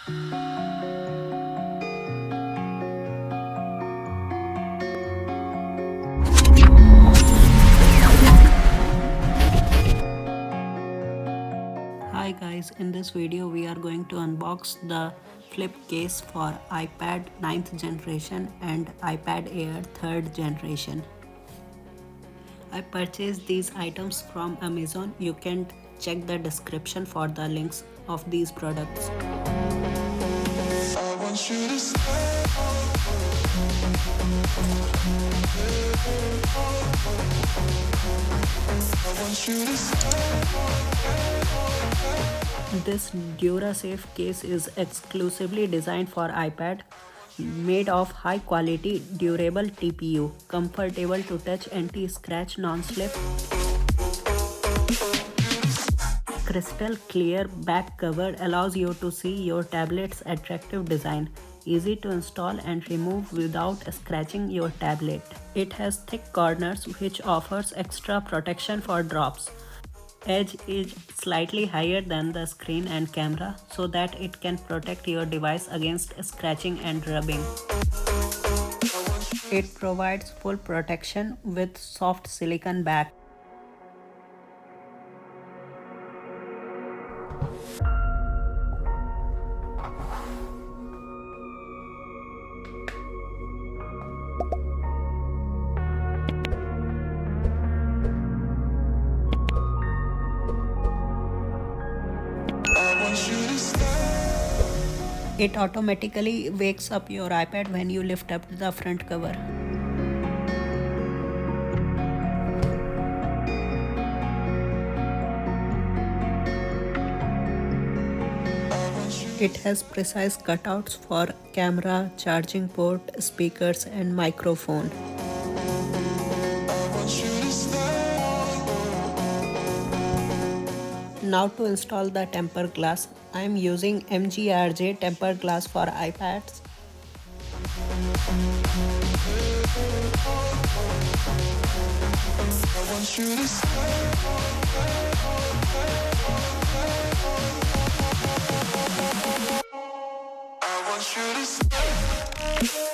Hi guys, in this video we are going to unbox the flip case for iPad 9th generation and iPad Air 3rd generation. I purchased these items from Amazon. You can check the description for the links of these products. This DuraSafe case is exclusively designed for iPad, made of high quality durable TPU, comfortable to touch, anti-scratch, non-slip, crystal clear back cover allows you to see your tablet's attractive design, easy to install and remove without scratching your tablet. It has thick corners which offers extra protection for drops. Edge is slightly higher than the screen and camera so that it can protect your device against scratching and rubbing. It provides full protection with soft silicone back. It automatically wakes up your iPad when you lift up the front cover. It has precise cutouts for camera, charging port, speakers and microphone. Now to install the tempered glass, I am using MGRJ tempered glass for iPads. I want you to stay.